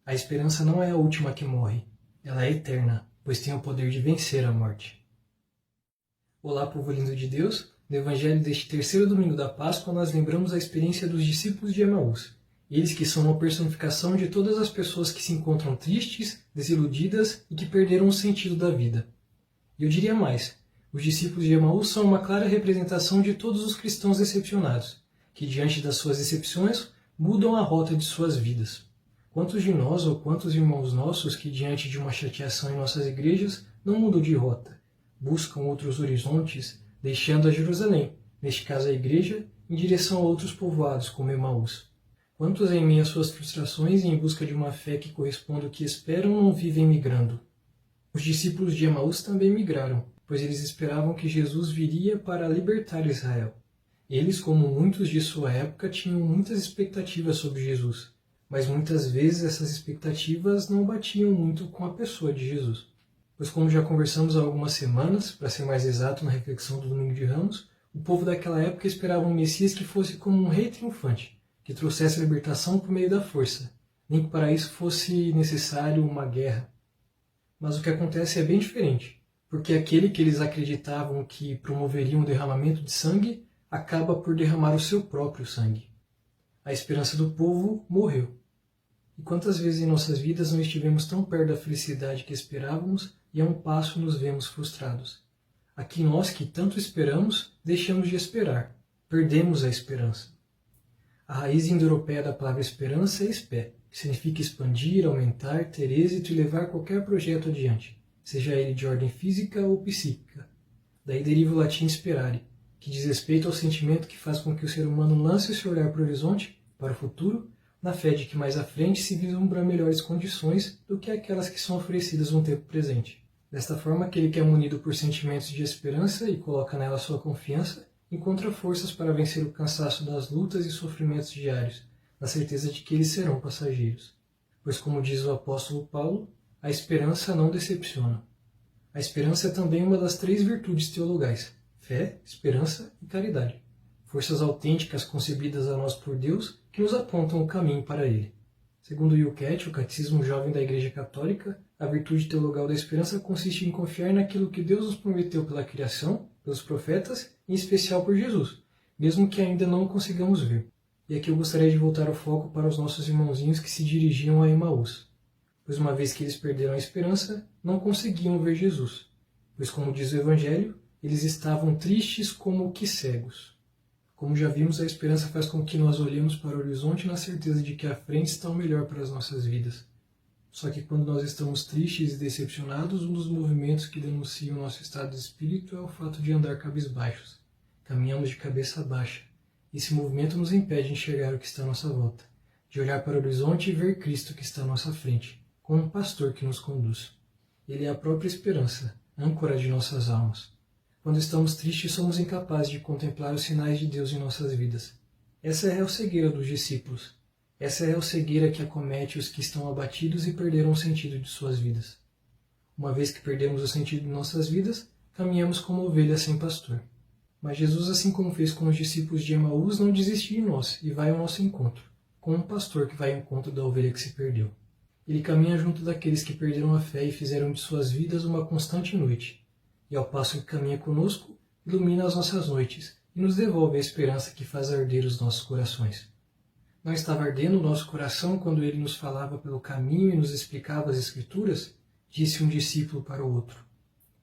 A esperança não é a última que morre, ela é eterna, pois tem o poder de vencer a morte. Olá, povo lindo de Deus! No Evangelho deste terceiro domingo da Páscoa, nós lembramos a experiência dos discípulos de Emaús. Eles que são uma personificação de todas as pessoas que se encontram tristes, desiludidas e que perderam o sentido da vida. E eu diria mais, os discípulos de Emaús são uma clara representação de todos os cristãos decepcionados, que diante das suas decepções mudam a rota de suas vidas. Quantos de nós ou quantos irmãos nossos que diante de uma chateação em nossas igrejas não mudam de rota, buscam outros horizontes, deixando a Jerusalém, neste caso a igreja, em direção a outros povoados como Emaús? Quantos em meio às suas frustrações e em busca de uma fé que corresponda ao que esperam não vivem migrando? Os discípulos de Emaús também migraram, pois eles esperavam que Jesus viria para libertar Israel. Eles, como muitos de sua época, tinham muitas expectativas sobre Jesus, mas muitas vezes essas expectativas não batiam muito com a pessoa de Jesus. Pois como já conversamos há algumas semanas, para ser mais exato na reflexão do Domingo de Ramos, o povo daquela época esperava um Messias que fosse como um rei triunfante, que trouxesse a libertação por meio da força, nem que para isso fosse necessário uma guerra. Mas o que acontece é bem diferente, porque aquele que eles acreditavam que promoveria um derramamento de sangue, acaba por derramar o seu próprio sangue. A esperança do povo morreu. E quantas vezes em nossas vidas não estivemos tão perto da felicidade que esperávamos e a um passo nos vemos frustrados? Aqui nós que tanto esperamos, deixamos de esperar, perdemos a esperança. A raiz indo-europeia da palavra esperança é espé, que significa expandir, aumentar, ter êxito e levar qualquer projeto adiante, seja ele de ordem física ou psíquica. Daí deriva o latim sperare, que diz respeito ao sentimento que faz com que o ser humano lance o seu olhar para o horizonte, para o futuro, na fé de que mais à frente se vislumbram melhores condições do que aquelas que são oferecidas no tempo presente. Desta forma, aquele que é munido por sentimentos de esperança e coloca nela sua confiança, encontra forças para vencer o cansaço das lutas e sofrimentos diários, na certeza de que eles serão passageiros. Pois, como diz o apóstolo Paulo, a esperança não decepciona. A esperança é também uma das 3 virtudes teologais: fé, esperança e caridade. Forças autênticas concebidas a nós por Deus que nos apontam o caminho para Ele. Segundo Yucat, o Catecismo Jovem da Igreja Católica, a virtude teologal da esperança consiste em confiar naquilo que Deus nos prometeu pela criação, pelos profetas e em especial por Jesus, mesmo que ainda não o consigamos ver. E aqui eu gostaria de voltar o foco para os nossos irmãozinhos que se dirigiam a Emaús, pois uma vez que eles perderam a esperança, não conseguiam ver Jesus, pois como diz o Evangelho, eles estavam tristes como que cegos. Como já vimos, a esperança faz com que nós olhemos para o horizonte na certeza de que à frente está o melhor para as nossas vidas. Só que quando nós estamos tristes e decepcionados, um dos movimentos que denunciam o nosso estado de espírito é o fato de andar cabisbaixos. Caminhamos de cabeça baixa. Esse movimento nos impede de enxergar o que está à nossa volta, de olhar para o horizonte e ver Cristo que está à nossa frente, como um pastor que nos conduz. Ele é a própria esperança, âncora de nossas almas. Quando estamos tristes, somos incapazes de contemplar os sinais de Deus em nossas vidas. Essa é a real cegueira dos discípulos. Essa é a real cegueira que acomete os que estão abatidos e perderam o sentido de suas vidas. Uma vez que perdemos o sentido de nossas vidas, caminhamos como ovelhas sem pastor. Mas Jesus, assim como fez com os discípulos de Emaús, não desiste de nós e vai ao nosso encontro, como um pastor que vai ao encontro da ovelha que se perdeu. Ele caminha junto daqueles que perderam a fé e fizeram de suas vidas uma constante noite. E ao passo que caminha conosco, ilumina as nossas noites e nos devolve a esperança que faz arder os nossos corações. Não estava ardendo o nosso coração quando ele nos falava pelo caminho e nos explicava as Escrituras? Disse um discípulo para o outro.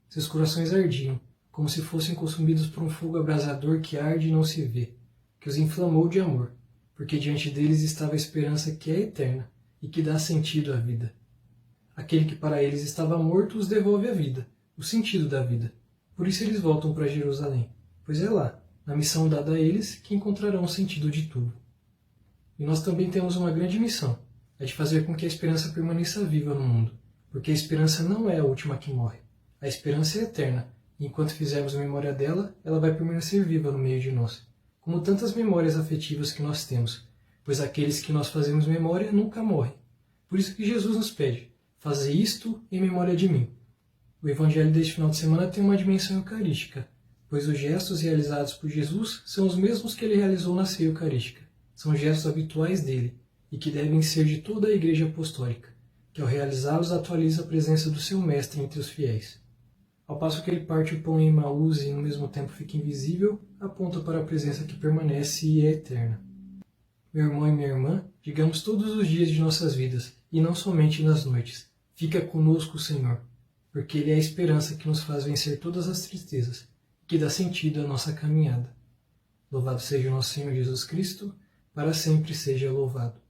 Seus corações ardiam, como se fossem consumidos por um fogo abrasador que arde e não se vê, que os inflamou de amor, porque diante deles estava a esperança que é eterna e que dá sentido à vida. Aquele que para eles estava morto os devolve a vida, o sentido da vida. Por isso eles voltam para Jerusalém, pois é lá, na missão dada a eles, que encontrarão o sentido de tudo. E nós também temos uma grande missão, é de fazer com que a esperança permaneça viva no mundo, porque a esperança não é a última que morre. A esperança é eterna, e enquanto fizermos memória dela, ela vai permanecer viva no meio de nós, como tantas memórias afetivas que nós temos, pois aqueles que nós fazemos memória nunca morrem. Por isso que Jesus nos pede, faze isto em memória de mim. O Evangelho deste final de semana tem uma dimensão eucarística, pois os gestos realizados por Jesus são os mesmos que ele realizou na ceia eucarística. São gestos habituais dele, e que devem ser de toda a Igreja Apostólica, que ao realizá-los atualiza a presença do seu Mestre entre os fiéis. Ao passo que ele parte o pão em Emaús e no mesmo tempo fica invisível, aponta para a presença que permanece e é eterna. Meu irmão e minha irmã, digamos todos os dias de nossas vidas, e não somente nas noites: fica conosco, Senhor, porque Ele é a esperança que nos faz vencer todas as tristezas e que dá sentido à nossa caminhada. Louvado seja o nosso Senhor Jesus Cristo, para sempre seja louvado.